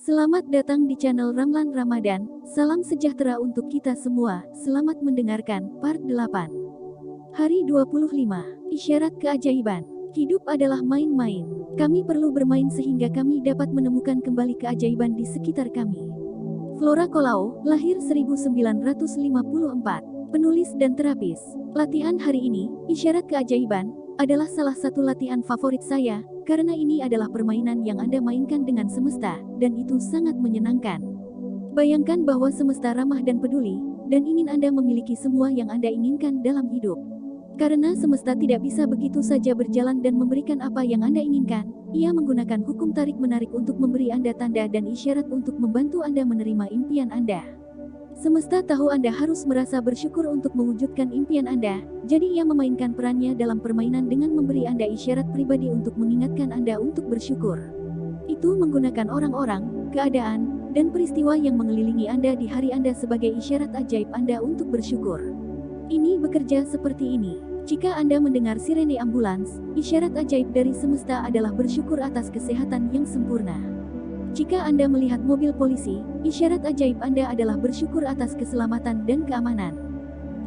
Selamat datang di channel Ramlan Ramadan. Salam sejahtera untuk kita semua. Selamat mendengarkan part 8. Hari 25. Isyarat keajaiban. Hidup adalah main-main. Kami perlu bermain sehingga kami dapat menemukan kembali keajaiban di sekitar kami. Flora Kolao, lahir 1954. Penulis dan terapis. Latihan hari ini, isyarat keajaiban, adalah salah satu latihan favorit saya, karena ini adalah permainan yang Anda mainkan dengan semesta, dan itu sangat menyenangkan. Bayangkan bahwa semesta ramah dan peduli, dan ingin Anda memiliki semua yang Anda inginkan dalam hidup. Karena semesta tidak bisa begitu saja berjalan dan memberikan apa yang Anda inginkan, ia menggunakan hukum tarik-menarik untuk memberi Anda tanda dan isyarat untuk membantu Anda menerima impian Anda. Semesta tahu Anda harus merasa bersyukur untuk mewujudkan impian Anda, jadi ia memainkan perannya dalam permainan dengan memberi Anda isyarat pribadi untuk mengingatkan Anda untuk bersyukur. Itu menggunakan orang-orang, keadaan, dan peristiwa yang mengelilingi Anda di hari Anda sebagai isyarat ajaib Anda untuk bersyukur. Ini bekerja seperti ini. Jika Anda mendengar sirene ambulans, isyarat ajaib dari semesta adalah bersyukur atas kesehatan yang sempurna. Jika Anda melihat mobil polisi, isyarat ajaib Anda adalah bersyukur atas keselamatan dan keamanan.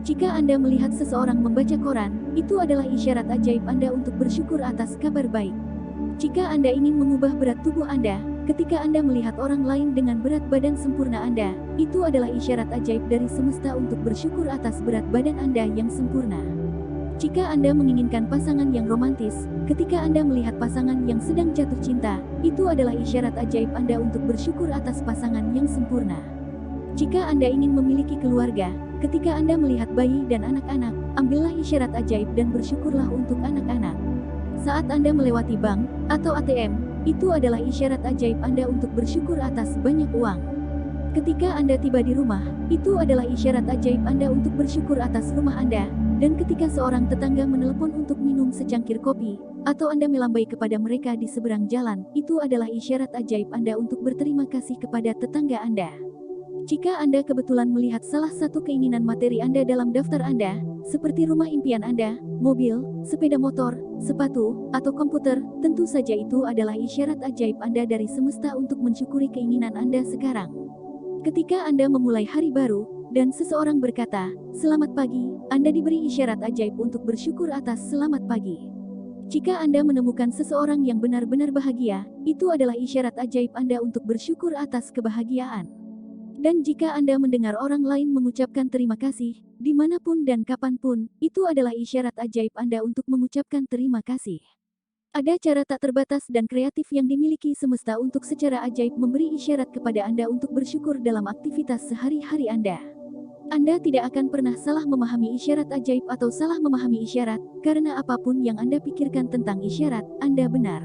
Jika Anda melihat seseorang membaca koran, itu adalah isyarat ajaib Anda untuk bersyukur atas kabar baik. Jika Anda ingin mengubah berat tubuh Anda, ketika Anda melihat orang lain dengan berat badan sempurna Anda, itu adalah isyarat ajaib dari semesta untuk bersyukur atas berat badan Anda yang sempurna. Jika Anda menginginkan pasangan yang romantis, ketika Anda melihat pasangan yang sedang jatuh cinta, itu adalah isyarat ajaib Anda untuk bersyukur atas pasangan yang sempurna. Jika Anda ingin memiliki keluarga, ketika Anda melihat bayi dan anak-anak, ambillah isyarat ajaib dan bersyukurlah untuk anak-anak. Saat Anda melewati bank atau ATM, itu adalah isyarat ajaib Anda untuk bersyukur atas banyak uang. Ketika Anda tiba di rumah, itu adalah isyarat ajaib Anda untuk bersyukur atas rumah Anda. Dan ketika seorang tetangga menelepon untuk minum secangkir kopi, atau Anda melambai kepada mereka di seberang jalan, itu adalah isyarat ajaib Anda untuk berterima kasih kepada tetangga Anda. Jika Anda kebetulan melihat salah satu keinginan materi Anda dalam daftar Anda, seperti rumah impian Anda, mobil, sepeda motor, sepatu, atau komputer, tentu saja itu adalah isyarat ajaib Anda dari semesta untuk mensyukuri keinginan Anda sekarang. Ketika Anda memulai hari baru, dan seseorang berkata, "Selamat pagi," Anda diberi isyarat ajaib untuk bersyukur atas selamat pagi. Jika Anda menemukan seseorang yang benar-benar bahagia, itu adalah isyarat ajaib Anda untuk bersyukur atas kebahagiaan. Dan jika Anda mendengar orang lain mengucapkan terima kasih, dimanapun dan kapanpun, itu adalah isyarat ajaib Anda untuk mengucapkan terima kasih. Ada cara tak terbatas dan kreatif yang dimiliki semesta untuk secara ajaib memberi isyarat kepada Anda untuk bersyukur dalam aktivitas sehari-hari Anda. Anda tidak akan pernah salah memahami isyarat ajaib atau salah memahami isyarat, karena apapun yang Anda pikirkan tentang isyarat, Anda benar.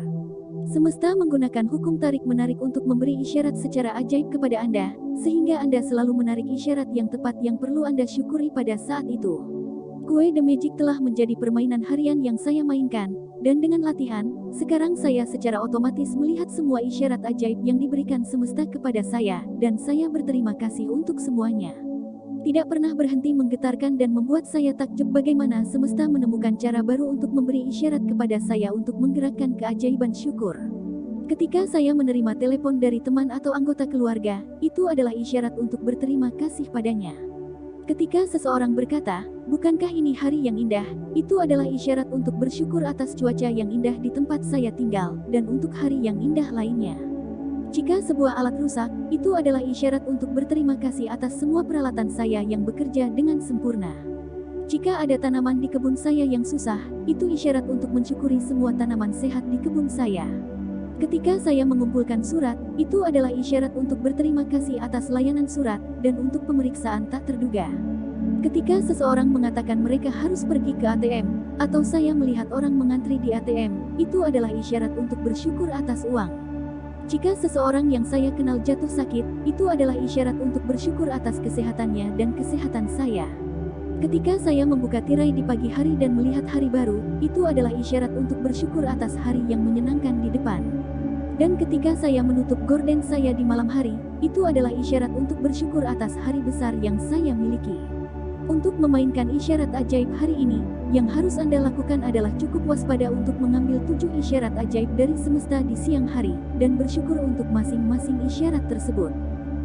Semesta menggunakan hukum tarik-menarik untuk memberi isyarat secara ajaib kepada Anda, sehingga Anda selalu menarik isyarat yang tepat yang perlu Anda syukuri pada saat itu. Kue The Magic telah menjadi permainan harian yang saya mainkan, dan dengan latihan, sekarang saya secara otomatis melihat semua isyarat ajaib yang diberikan semesta kepada saya, dan saya berterima kasih untuk semuanya. Tidak pernah berhenti menggetarkan dan membuat saya takjub bagaimana semesta menemukan cara baru untuk memberi isyarat kepada saya untuk menggerakkan keajaiban syukur. Ketika saya menerima telepon dari teman atau anggota keluarga, itu adalah isyarat untuk berterima kasih padanya. Ketika seseorang berkata, "Bukankah ini hari yang indah?" Itu adalah isyarat untuk bersyukur atas cuaca yang indah di tempat saya tinggal, dan untuk hari yang indah lainnya. Jika sebuah alat rusak, itu adalah isyarat untuk berterima kasih atas semua peralatan saya yang bekerja dengan sempurna. Jika ada tanaman di kebun saya yang susah, itu isyarat untuk mensyukuri semua tanaman sehat di kebun saya. Ketika saya mengumpulkan surat, itu adalah isyarat untuk berterima kasih atas layanan surat, dan untuk pemeriksaan tak terduga. Ketika seseorang mengatakan mereka harus pergi ke ATM, atau saya melihat orang mengantri di ATM, itu adalah isyarat untuk bersyukur atas uang. Jika seseorang yang saya kenal jatuh sakit, itu adalah isyarat untuk bersyukur atas kesehatannya dan kesehatan saya. Ketika saya membuka tirai di pagi hari dan melihat hari baru, itu adalah isyarat untuk bersyukur atas hari yang menyenangkan di depan. Dan ketika saya menutup gorden saya di malam hari, itu adalah isyarat untuk bersyukur atas hari besar yang saya miliki. Untuk memainkan isyarat ajaib hari ini, yang harus Anda lakukan adalah cukup waspada untuk mengambil 7 isyarat ajaib dari semesta di siang hari, dan bersyukur untuk masing-masing isyarat tersebut.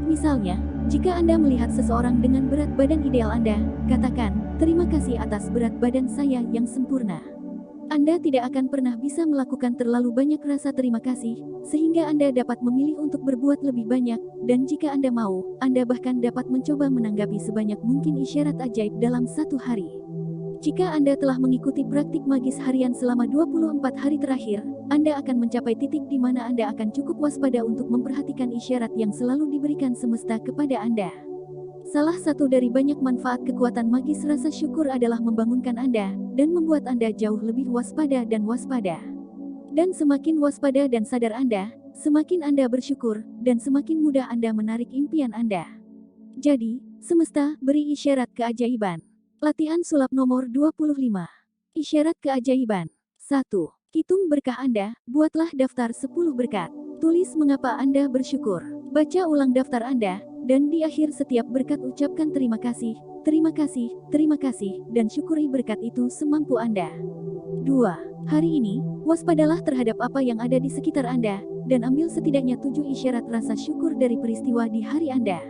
Misalnya, jika Anda melihat seseorang dengan berat badan ideal Anda, katakan, "Terima kasih atas berat badan saya yang sempurna." Anda tidak akan pernah bisa melakukan terlalu banyak rasa terima kasih, sehingga Anda dapat memilih untuk berbuat lebih banyak, dan jika Anda mau, Anda bahkan dapat mencoba menanggapi sebanyak mungkin isyarat ajaib dalam satu hari. Jika Anda telah mengikuti praktik magis harian selama 24 hari terakhir, Anda akan mencapai titik di mana Anda akan cukup waspada untuk memperhatikan isyarat yang selalu diberikan semesta kepada Anda. Salah satu dari banyak manfaat kekuatan magis rasa syukur adalah membangunkan Anda, dan membuat Anda jauh lebih waspada dan waspada. Dan semakin waspada dan sadar Anda, semakin Anda bersyukur, dan semakin mudah Anda menarik impian Anda. Jadi, semesta, beri isyarat keajaiban. Latihan sulap nomor 25. Isyarat keajaiban. 1. Hitung berkah Anda, buatlah daftar 10 berkat. Tulis mengapa Anda bersyukur. Baca ulang daftar Anda, dan di akhir setiap berkat ucapkan terima kasih, terima kasih, terima kasih, dan syukuri berkat itu semampu Anda. 2. Hari ini, waspadalah terhadap apa yang ada di sekitar Anda, dan ambil setidaknya 7 isyarat rasa syukur dari peristiwa di hari Anda.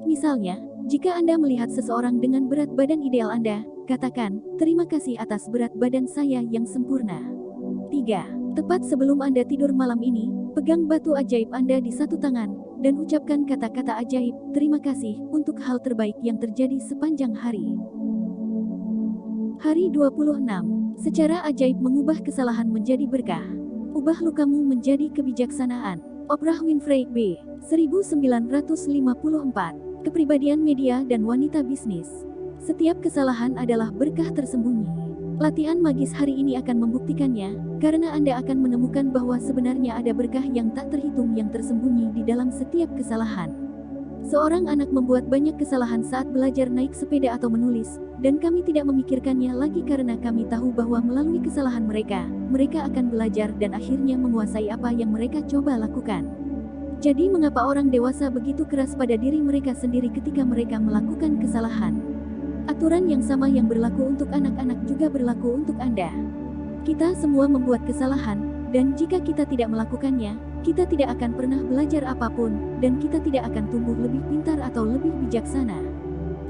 Misalnya, jika Anda melihat seseorang dengan berat badan ideal Anda, katakan, "Terima kasih atas berat badan saya yang sempurna." 3. Tepat sebelum Anda tidur malam ini, pegang batu ajaib Anda di satu tangan, dan ucapkan kata-kata ajaib, "Terima kasih," untuk hal terbaik yang terjadi sepanjang hari. Hari 26. Secara ajaib mengubah kesalahan menjadi berkah. Ubah lukamu menjadi kebijaksanaan. Oprah Winfrey B. 1954. Kepribadian media dan wanita bisnis. Setiap kesalahan adalah berkah tersembunyi. Latihan magis hari ini akan membuktikannya, karena Anda akan menemukan bahwa sebenarnya ada berkah yang tak terhitung yang tersembunyi di dalam setiap kesalahan. Seorang anak membuat banyak kesalahan saat belajar naik sepeda atau menulis, dan kami tidak memikirkannya lagi karena kami tahu bahwa melalui kesalahan mereka akan belajar dan akhirnya menguasai apa yang mereka coba lakukan. Jadi mengapa orang dewasa begitu keras pada diri mereka sendiri ketika mereka melakukan kesalahan? Aturan yang sama yang berlaku untuk anak-anak juga berlaku untuk Anda. Kita semua membuat kesalahan, dan jika kita tidak melakukannya, kita tidak akan pernah belajar apapun, dan kita tidak akan tumbuh lebih pintar atau lebih bijaksana.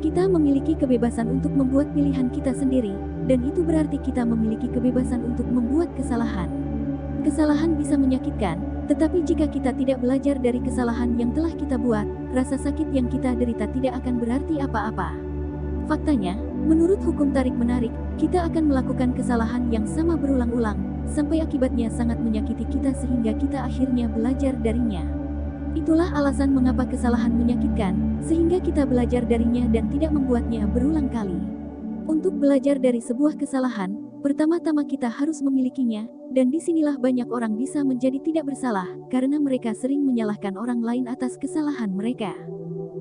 Kita memiliki kebebasan untuk membuat pilihan kita sendiri, dan itu berarti kita memiliki kebebasan untuk membuat kesalahan. Kesalahan bisa menyakitkan, tetapi jika kita tidak belajar dari kesalahan yang telah kita buat, rasa sakit yang kita derita tidak akan berarti apa-apa. Faktanya, menurut hukum tarik-menarik, kita akan melakukan kesalahan yang sama berulang-ulang, sampai akibatnya sangat menyakiti kita sehingga kita akhirnya belajar darinya. Itulah alasan mengapa kesalahan menyakitkan, sehingga kita belajar darinya dan tidak membuatnya berulang kali. Untuk belajar dari sebuah kesalahan, pertama-tama kita harus memilikinya, dan disinilah banyak orang bisa menjadi tidak bersalah, karena mereka sering menyalahkan orang lain atas kesalahan mereka.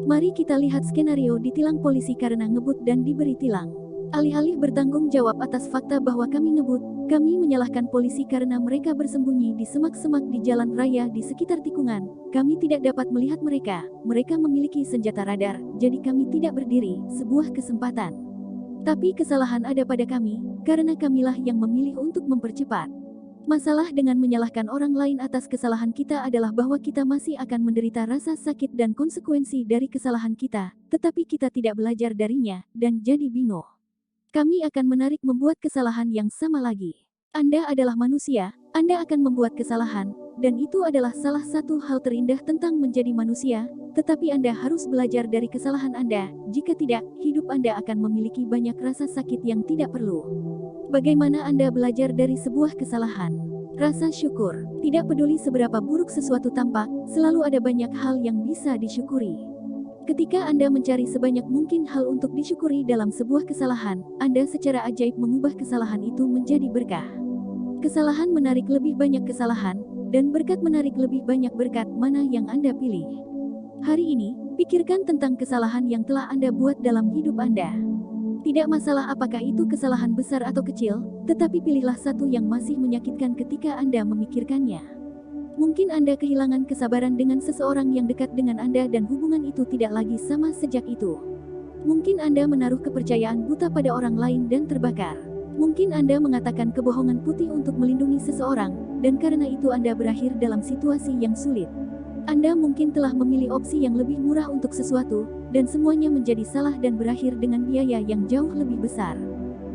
Mari kita lihat skenario ditilang polisi karena ngebut dan diberi tilang. Alih-alih bertanggung jawab atas fakta bahwa kami ngebut, kami menyalahkan polisi karena mereka bersembunyi di semak-semak di jalan raya di sekitar tikungan. Kami tidak dapat melihat mereka, mereka memiliki senjata radar, jadi kami tidak berdiri, sebuah kesempatan. Tapi kesalahan ada pada kami, karena kamilah yang memilih untuk mempercepat. Masalah dengan menyalahkan orang lain atas kesalahan kita adalah bahwa kita masih akan menderita rasa sakit dan konsekuensi dari kesalahan kita, tetapi kita tidak belajar darinya, dan jadi bingung. Kami akan menarik membuat kesalahan yang sama lagi. Anda adalah manusia, Anda akan membuat kesalahan, dan itu adalah salah satu hal terindah tentang menjadi manusia, tetapi Anda harus belajar dari kesalahan Anda, jika tidak, hidup Anda akan memiliki banyak rasa sakit yang tidak perlu. Bagaimana Anda belajar dari sebuah kesalahan? Rasa syukur. Tidak peduli seberapa buruk sesuatu tampak, selalu ada banyak hal yang bisa disyukuri. Ketika Anda mencari sebanyak mungkin hal untuk disyukuri dalam sebuah kesalahan, Anda secara ajaib mengubah kesalahan itu menjadi berkah. Kesalahan menarik lebih banyak kesalahan, dan berkat menarik lebih banyak berkat. Mana yang Anda pilih? Hari ini, pikirkan tentang kesalahan yang telah Anda buat dalam hidup Anda. Tidak masalah apakah itu kesalahan besar atau kecil, tetapi pilihlah satu yang masih menyakitkan ketika Anda memikirkannya. Mungkin Anda kehilangan kesabaran dengan seseorang yang dekat dengan Anda dan hubungan itu tidak lagi sama sejak itu. Mungkin Anda menaruh kepercayaan buta pada orang lain dan terbakar. Mungkin Anda mengatakan kebohongan putih untuk melindungi seseorang, dan karena itu Anda berakhir dalam situasi yang sulit. Anda mungkin telah memilih opsi yang lebih murah untuk sesuatu, dan semuanya menjadi salah dan berakhir dengan biaya yang jauh lebih besar.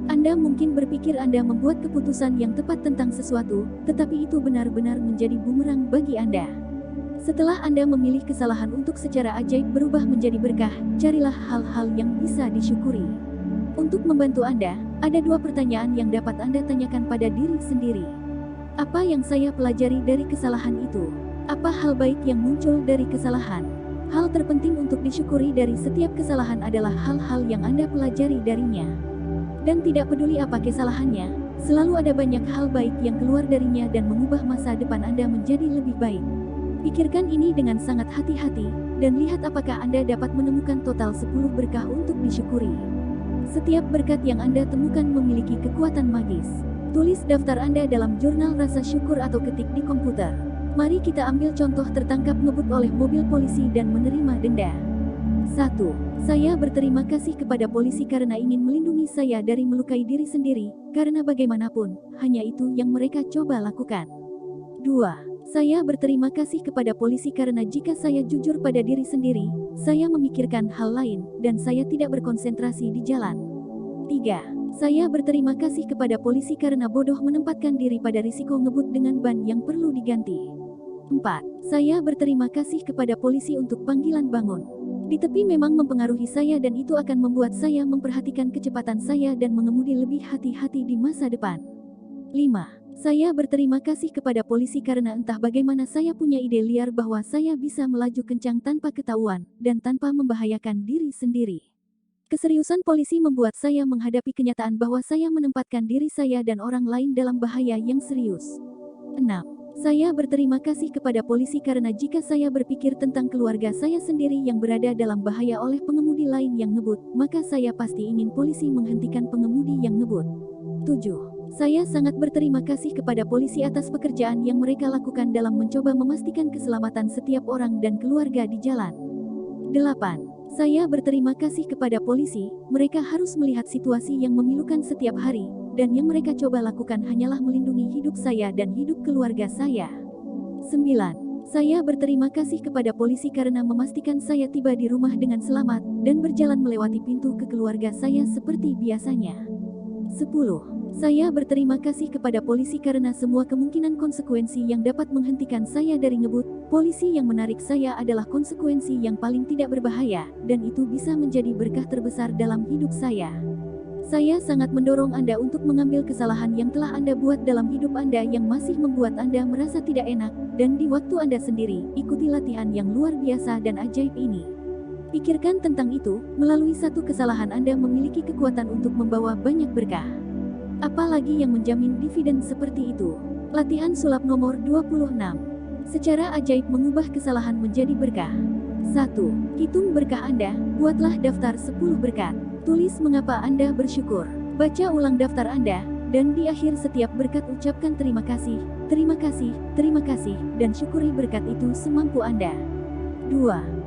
Anda mungkin berpikir Anda membuat keputusan yang tepat tentang sesuatu, tetapi itu benar-benar menjadi bumerang bagi Anda. Setelah Anda memilih kesalahan untuk secara ajaib berubah menjadi berkah, carilah hal-hal yang bisa disyukuri. Untuk membantu Anda, ada 2 pertanyaan yang dapat Anda tanyakan pada diri sendiri. Apa yang saya pelajari dari kesalahan itu? Apa hal baik yang muncul dari kesalahan? Hal terpenting untuk disyukuri dari setiap kesalahan adalah hal-hal yang Anda pelajari darinya. Dan tidak peduli apa kesalahannya, selalu ada banyak hal baik yang keluar darinya dan mengubah masa depan Anda menjadi lebih baik. Pikirkan ini dengan sangat hati-hati, dan lihat apakah Anda dapat menemukan total 10 berkah untuk disyukuri. Setiap berkat yang Anda temukan memiliki kekuatan magis. Tulis daftar Anda dalam jurnal rasa syukur atau ketik di komputer. Mari kita ambil contoh tertangkap ngebut oleh mobil polisi dan menerima denda. 1. Saya berterima kasih kepada polisi karena ingin melindungi saya dari melukai diri sendiri, karena bagaimanapun, hanya itu yang mereka coba lakukan. 2. Saya berterima kasih kepada polisi karena jika saya jujur pada diri sendiri, saya memikirkan hal lain, dan saya tidak berkonsentrasi di jalan. 3. Saya berterima kasih kepada polisi karena bodoh menempatkan diri pada risiko ngebut dengan ban yang perlu diganti. 4. Saya berterima kasih kepada polisi untuk panggilan bangun. Di tepi memang mempengaruhi saya dan itu akan membuat saya memperhatikan kecepatan saya dan mengemudi lebih hati-hati di masa depan. 5. Saya berterima kasih kepada polisi karena entah bagaimana saya punya ide liar bahwa saya bisa melaju kencang tanpa ketahuan, dan tanpa membahayakan diri sendiri. Keseriusan polisi membuat saya menghadapi kenyataan bahwa saya menempatkan diri saya dan orang lain dalam bahaya yang serius. 6. Saya berterima kasih kepada polisi karena jika saya berpikir tentang keluarga saya sendiri yang berada dalam bahaya oleh pengemudi lain yang ngebut, maka saya pasti ingin polisi menghentikan pengemudi yang ngebut. 7. Saya sangat berterima kasih kepada polisi atas pekerjaan yang mereka lakukan dalam mencoba memastikan keselamatan setiap orang dan keluarga di jalan. 8. Saya berterima kasih kepada polisi, mereka harus melihat situasi yang memilukan setiap hari, dan yang mereka coba lakukan hanyalah melindungi hidup saya dan hidup keluarga saya. 9. Saya berterima kasih kepada polisi karena memastikan saya tiba di rumah dengan selamat, dan berjalan melewati pintu ke keluarga saya seperti biasanya. 10. Saya berterima kasih kepada polisi karena semua kemungkinan konsekuensi yang dapat menghentikan saya dari ngebut, polisi yang menarik saya adalah konsekuensi yang paling tidak berbahaya, dan itu bisa menjadi berkah terbesar dalam hidup saya. Saya sangat mendorong Anda untuk mengambil kesalahan yang telah Anda buat dalam hidup Anda yang masih membuat Anda merasa tidak enak, dan di waktu Anda sendiri, ikuti latihan yang luar biasa dan ajaib ini. Pikirkan tentang itu, melalui satu kesalahan Anda memiliki kekuatan untuk membawa banyak berkah. Apalagi yang menjamin dividen seperti itu. Latihan sulap nomor 26. Secara ajaib mengubah kesalahan menjadi berkah. 1. Hitung berkah Anda, buatlah daftar 10 berkat. Tulis mengapa Anda bersyukur. Baca ulang daftar Anda, dan di akhir setiap berkat ucapkan terima kasih, terima kasih, terima kasih, dan syukuri berkat itu semampu Anda. 2.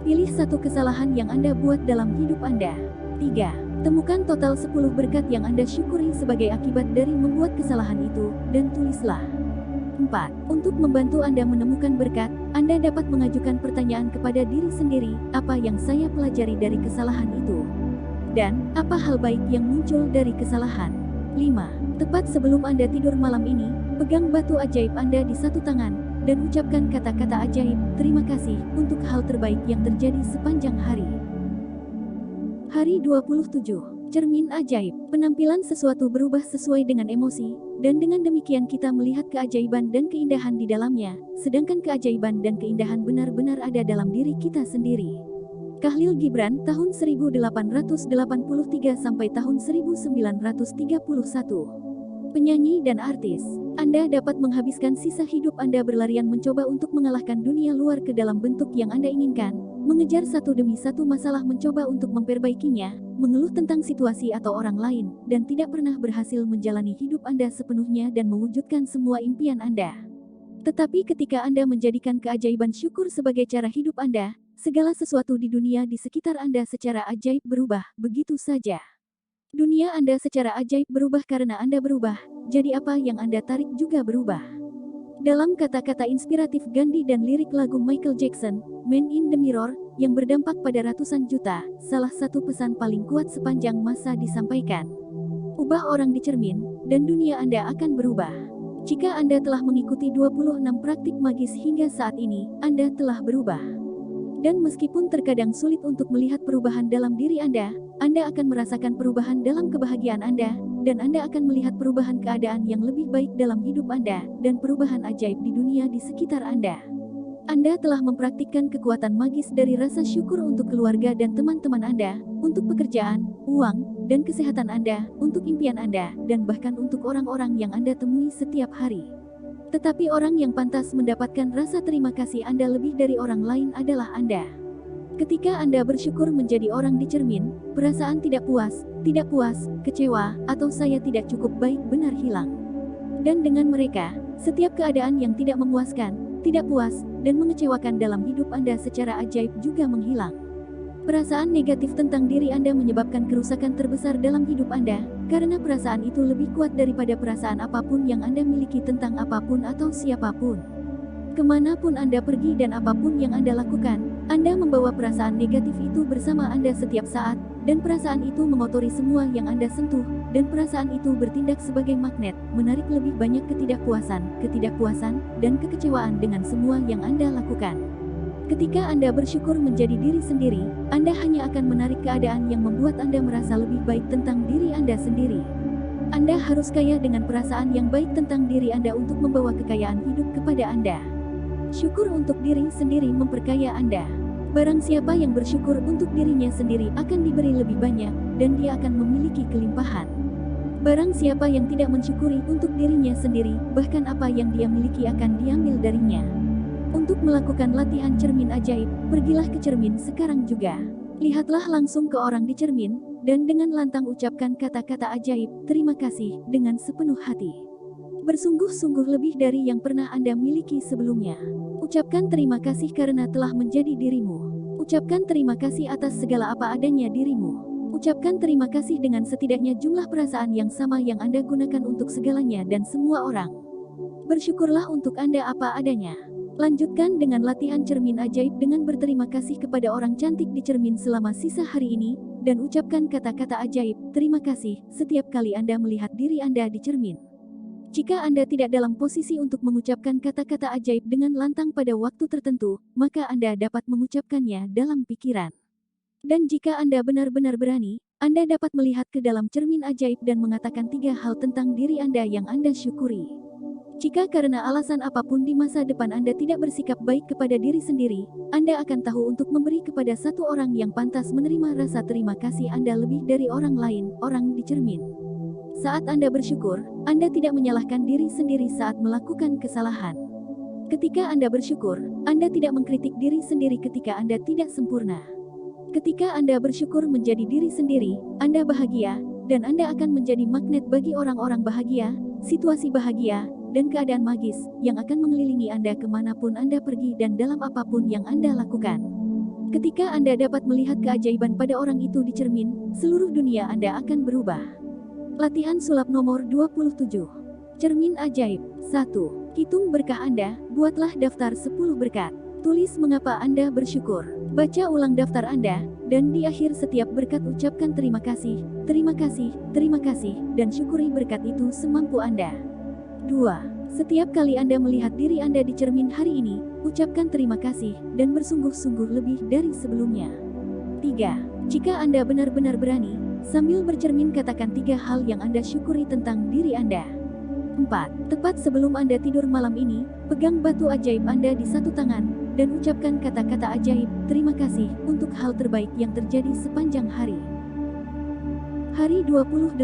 Pilih satu kesalahan yang Anda buat dalam hidup Anda. 3. Temukan total 10 berkat yang Anda syukuri sebagai akibat dari membuat kesalahan itu, dan tulislah. 4. Untuk membantu Anda menemukan berkat, Anda dapat mengajukan pertanyaan kepada diri sendiri, apa yang saya pelajari dari kesalahan itu? Dan, apa hal baik yang muncul dari kesalahan? 5. Tepat sebelum Anda tidur malam ini, pegang batu ajaib Anda di satu tangan, dan ucapkan kata-kata ajaib, terima kasih, untuk hal terbaik yang terjadi sepanjang hari. Hari 27. Cermin ajaib. Penampilan sesuatu berubah sesuai dengan emosi, dan dengan demikian kita melihat keajaiban dan keindahan di dalamnya, sedangkan keajaiban dan keindahan benar-benar ada dalam diri kita sendiri. Khalil Gibran, tahun 1883 sampai tahun 1931. Penyanyi dan artis. Anda dapat menghabiskan sisa hidup Anda berlarian mencoba untuk mengalahkan dunia luar ke dalam bentuk yang Anda inginkan, mengejar satu demi satu masalah mencoba untuk memperbaikinya, mengeluh tentang situasi atau orang lain, dan tidak pernah berhasil menjalani hidup Anda sepenuhnya dan mewujudkan semua impian Anda. Tetapi ketika Anda menjadikan keajaiban syukur sebagai cara hidup Anda, segala sesuatu di dunia di sekitar Anda secara ajaib berubah, begitu saja. Dunia Anda secara ajaib berubah karena Anda berubah, jadi apa yang Anda tarik juga berubah. Dalam kata-kata inspiratif Gandhi dan lirik lagu Michael Jackson, Man in the Mirror, yang berdampak pada ratusan juta, salah satu pesan paling kuat sepanjang masa disampaikan. Ubah orang di cermin, dan dunia Anda akan berubah. Jika Anda telah mengikuti 26 praktik magis hingga saat ini, Anda telah berubah. Dan meskipun terkadang sulit untuk melihat perubahan dalam diri Anda akan merasakan perubahan dalam kebahagiaan Anda, dan Anda akan melihat perubahan keadaan yang lebih baik dalam hidup Anda, dan perubahan ajaib di dunia di sekitar Anda. Anda telah mempraktikkan kekuatan magis dari rasa syukur untuk keluarga dan teman-teman Anda, untuk pekerjaan, uang, dan kesehatan Anda, untuk impian Anda, dan bahkan untuk orang-orang yang Anda temui setiap hari. Tetapi orang yang pantas mendapatkan rasa terima kasih Anda lebih dari orang lain adalah Anda. Ketika Anda bersyukur menjadi orang di cermin, perasaan tidak puas, kecewa, atau saya tidak cukup baik benar hilang. Dan dengan mereka, setiap keadaan yang tidak memuaskan, tidak puas, dan mengecewakan dalam hidup Anda secara ajaib juga menghilang. Perasaan negatif tentang diri Anda menyebabkan kerusakan terbesar dalam hidup Anda, karena perasaan itu lebih kuat daripada perasaan apapun yang Anda miliki tentang apapun atau siapapun. Kemanapun Anda pergi dan apapun yang Anda lakukan, Anda membawa perasaan negatif itu bersama Anda setiap saat, dan perasaan itu mengotori semua yang Anda sentuh, dan perasaan itu bertindak sebagai magnet, menarik lebih banyak ketidakpuasan, dan kekecewaan dengan semua yang Anda lakukan. Ketika Anda bersyukur menjadi diri sendiri, Anda hanya akan menarik keadaan yang membuat Anda merasa lebih baik tentang diri Anda sendiri. Anda harus kaya dengan perasaan yang baik tentang diri Anda untuk membawa kekayaan hidup kepada Anda. Syukur untuk diri sendiri memperkaya Anda. Barang siapa yang bersyukur untuk dirinya sendiri akan diberi lebih banyak, dan dia akan memiliki kelimpahan. Barang siapa yang tidak mensyukuri untuk dirinya sendiri, bahkan apa yang dia miliki akan diambil darinya. Untuk melakukan latihan cermin ajaib, pergilah ke cermin sekarang juga. Lihatlah langsung ke orang di cermin, dan dengan lantang ucapkan kata-kata ajaib, terima kasih, dengan sepenuh hati. Bersungguh-sungguh lebih dari yang pernah Anda miliki sebelumnya. Ucapkan terima kasih karena telah menjadi dirimu. Ucapkan terima kasih atas segala apa adanya dirimu. Ucapkan terima kasih dengan setidaknya jumlah perasaan yang sama yang Anda gunakan untuk segalanya dan semua orang. Bersyukurlah untuk Anda apa adanya. Lanjutkan dengan latihan cermin ajaib dengan berterima kasih kepada orang cantik di cermin selama sisa hari ini, dan ucapkan kata-kata ajaib, terima kasih, setiap kali Anda melihat diri Anda di cermin. Jika Anda tidak dalam posisi untuk mengucapkan kata-kata ajaib dengan lantang pada waktu tertentu, maka Anda dapat mengucapkannya dalam pikiran. Dan jika Anda benar-benar berani, Anda dapat melihat ke dalam cermin ajaib dan mengatakan 3 hal tentang diri Anda yang Anda syukuri. Jika karena alasan apapun di masa depan Anda tidak bersikap baik kepada diri sendiri, Anda akan tahu untuk memberi kepada satu orang yang pantas menerima rasa terima kasih Anda lebih dari orang lain, orang di cermin. Saat Anda bersyukur, Anda tidak menyalahkan diri sendiri saat melakukan kesalahan. Ketika Anda bersyukur, Anda tidak mengkritik diri sendiri ketika Anda tidak sempurna. Ketika Anda bersyukur menjadi diri sendiri, Anda bahagia, dan Anda akan menjadi magnet bagi orang-orang bahagia, situasi bahagia, dan keadaan magis yang akan mengelilingi Anda kemanapun Anda pergi dan dalam apapun yang Anda lakukan. Ketika Anda dapat melihat keajaiban pada orang itu di cermin, seluruh dunia Anda akan berubah. Latihan sulap nomor 27. Cermin ajaib. 1. Hitung berkah Anda, buatlah daftar 10 berkat. Tulis mengapa Anda bersyukur. Baca ulang daftar Anda, dan di akhir setiap berkat ucapkan terima kasih, dan syukuri berkat itu semampu Anda. 2. Setiap kali Anda melihat diri Anda di cermin hari ini, ucapkan terima kasih, dan bersungguh-sungguh lebih dari sebelumnya. 3. Jika Anda benar-benar berani, sambil bercermin katakan 3 hal yang Anda syukuri tentang diri Anda. 4. Tepat sebelum Anda tidur malam ini, pegang batu ajaib Anda di satu tangan, dan ucapkan kata-kata ajaib, terima kasih, untuk hal terbaik yang terjadi sepanjang hari. Hari 28.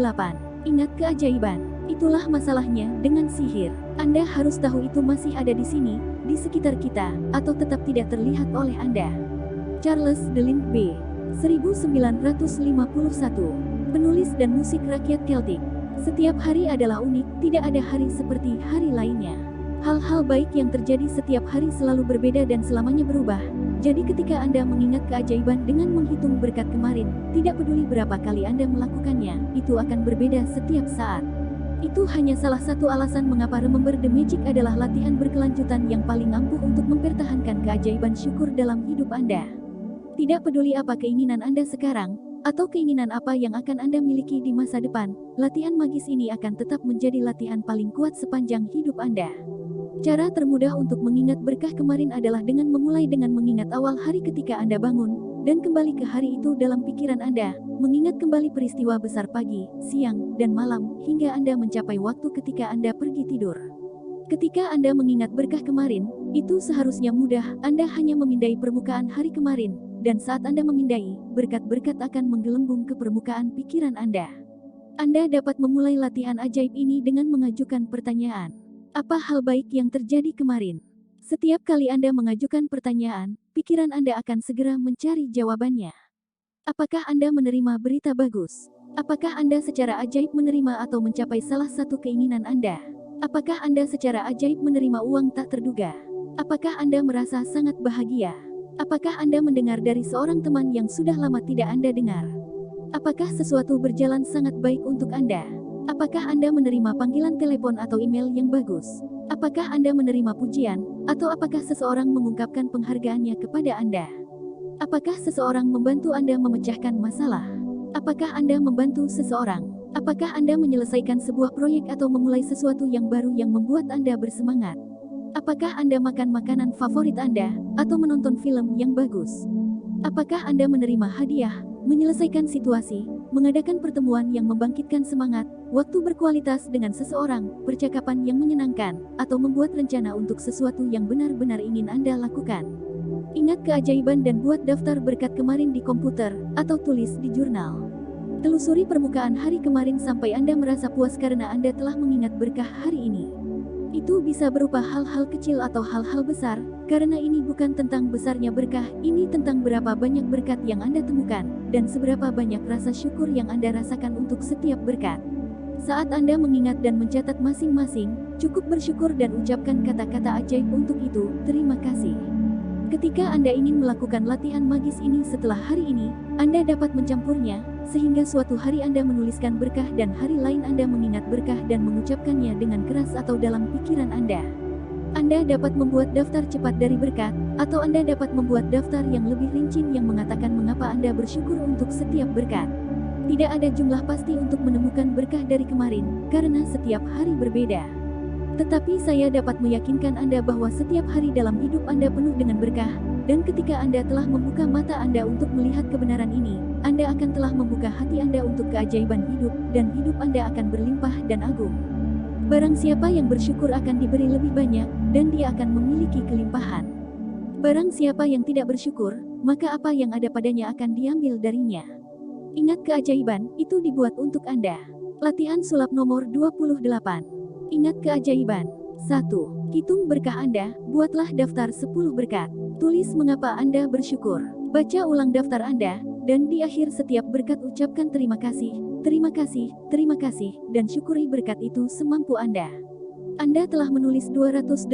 Ingat keajaiban. Itulah masalahnya dengan sihir. Anda harus tahu itu masih ada di sini, di sekitar kita, atau tetap tidak terlihat oleh Anda. Charles DeLint B. 1951. Penulis dan musik rakyat Celtic. Setiap hari adalah unik, tidak ada hari seperti hari lainnya. Hal-hal baik yang terjadi setiap hari selalu berbeda dan selamanya berubah. Jadi ketika Anda mengingat keajaiban dengan menghitung berkat kemarin, tidak peduli berapa kali Anda melakukannya, itu akan berbeda setiap saat. Itu hanya salah satu alasan mengapa Remember the Magic adalah latihan berkelanjutan yang paling ampuh untuk mempertahankan keajaiban syukur dalam hidup Anda. Tidak peduli apa keinginan Anda sekarang, atau keinginan apa yang akan Anda miliki di masa depan, latihan magis ini akan tetap menjadi latihan paling kuat sepanjang hidup Anda. Cara termudah untuk mengingat berkah kemarin adalah dengan memulai dengan mengingat awal hari ketika Anda bangun, dan kembali ke hari itu dalam pikiran Anda, mengingat kembali peristiwa besar pagi, siang, dan malam, hingga Anda mencapai waktu ketika Anda pergi tidur. Ketika Anda mengingat berkah kemarin, itu seharusnya mudah, Anda hanya memindai permukaan hari kemarin, dan saat Anda memindai, berkat-berkat akan menggelembung ke permukaan pikiran Anda. Anda dapat memulai latihan ajaib ini dengan mengajukan pertanyaan. Apa hal baik yang terjadi kemarin? Setiap kali Anda mengajukan pertanyaan, pikiran Anda akan segera mencari jawabannya. Apakah Anda menerima berita bagus? Apakah Anda secara ajaib menerima atau mencapai salah satu keinginan Anda? Apakah Anda secara ajaib menerima uang tak terduga? Apakah Anda merasa sangat bahagia? Apakah Anda mendengar dari seorang teman yang sudah lama tidak Anda dengar? Apakah sesuatu berjalan sangat baik untuk Anda? Apakah Anda menerima panggilan telepon atau email yang bagus? Apakah Anda menerima pujian, atau apakah seseorang mengungkapkan penghargaannya kepada Anda? Apakah seseorang membantu Anda memecahkan masalah? Apakah Anda membantu seseorang? Apakah Anda menyelesaikan sebuah proyek atau memulai sesuatu yang baru yang membuat Anda bersemangat? Apakah Anda makan makanan favorit Anda, atau menonton film yang bagus? Apakah Anda menerima hadiah, menyelesaikan situasi, mengadakan pertemuan yang membangkitkan semangat, waktu berkualitas dengan seseorang, percakapan yang menyenangkan, atau membuat rencana untuk sesuatu yang benar-benar ingin Anda lakukan? Ingat keajaiban dan buat daftar berkat kemarin di komputer, atau tulis di jurnal. Telusuri permukaan hari kemarin sampai Anda merasa puas karena Anda telah mengingat berkah hari ini. Itu bisa berupa hal-hal kecil atau hal-hal besar, karena ini bukan tentang besarnya berkah, ini tentang berapa banyak berkat yang Anda temukan, dan seberapa banyak rasa syukur yang Anda rasakan untuk setiap berkat. Saat Anda mengingat dan mencatat masing-masing, cukup bersyukur dan ucapkan kata-kata ajaib untuk itu, terima kasih. Ketika Anda ingin melakukan latihan magis ini setelah hari ini, Anda dapat mencampurnya, sehingga suatu hari Anda menuliskan berkah dan hari lain Anda mengingat berkah dan mengucapkannya dengan keras atau dalam pikiran Anda. Anda dapat membuat daftar cepat dari berkat, atau Anda dapat membuat daftar yang lebih rinci yang mengatakan mengapa Anda bersyukur untuk setiap berkat. Tidak ada jumlah pasti untuk menemukan berkah dari kemarin, karena setiap hari berbeda. Tetapi saya dapat meyakinkan Anda bahwa setiap hari dalam hidup Anda penuh dengan berkah, dan ketika Anda telah membuka mata Anda untuk melihat kebenaran ini, Anda akan telah membuka hati Anda untuk keajaiban hidup, dan hidup Anda akan berlimpah dan agung. Barang siapa yang bersyukur akan diberi lebih banyak, dan dia akan memiliki kelimpahan. Barang siapa yang tidak bersyukur, maka apa yang ada padanya akan diambil darinya. Ingat keajaiban, itu dibuat untuk Anda. Latihan sulap nomor 28. Ingat keajaiban. 1. Hitung berkah Anda, buatlah daftar 10 berkat. Tulis mengapa Anda bersyukur. Baca ulang daftar Anda, dan di akhir setiap berkat ucapkan terima kasih, terima kasih, terima kasih, dan syukuri berkat itu semampu Anda. Anda telah menulis 280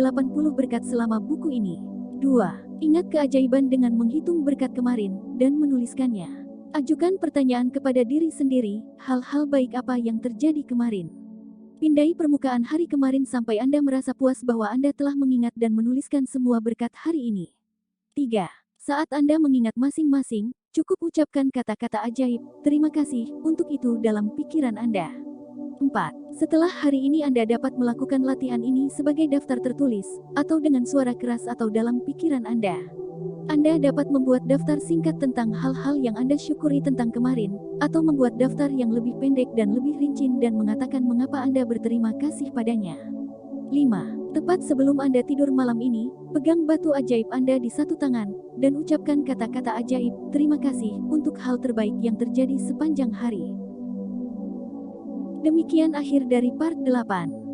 berkat selama buku ini. 2. Ingat keajaiban dengan menghitung berkat kemarin, dan menuliskannya. Ajukan pertanyaan kepada diri sendiri, hal-hal baik apa yang terjadi kemarin. Pindai permukaan hari kemarin sampai Anda merasa puas bahwa Anda telah mengingat dan menuliskan semua berkat hari ini. 3. Saat Anda mengingat masing-masing, cukup ucapkan kata-kata ajaib, terima kasih, untuk itu dalam pikiran Anda. 4. Setelah hari ini Anda dapat melakukan latihan ini sebagai daftar tertulis, atau dengan suara keras atau dalam pikiran Anda. Anda dapat membuat daftar singkat tentang hal-hal yang Anda syukuri tentang kemarin, atau membuat daftar yang lebih pendek dan lebih rinci dan mengatakan mengapa Anda berterima kasih padanya. 5. Tepat sebelum Anda tidur malam ini, pegang batu ajaib Anda di satu tangan, dan ucapkan kata-kata ajaib, terima kasih, untuk hal terbaik yang terjadi sepanjang hari. Demikian akhir dari part 8.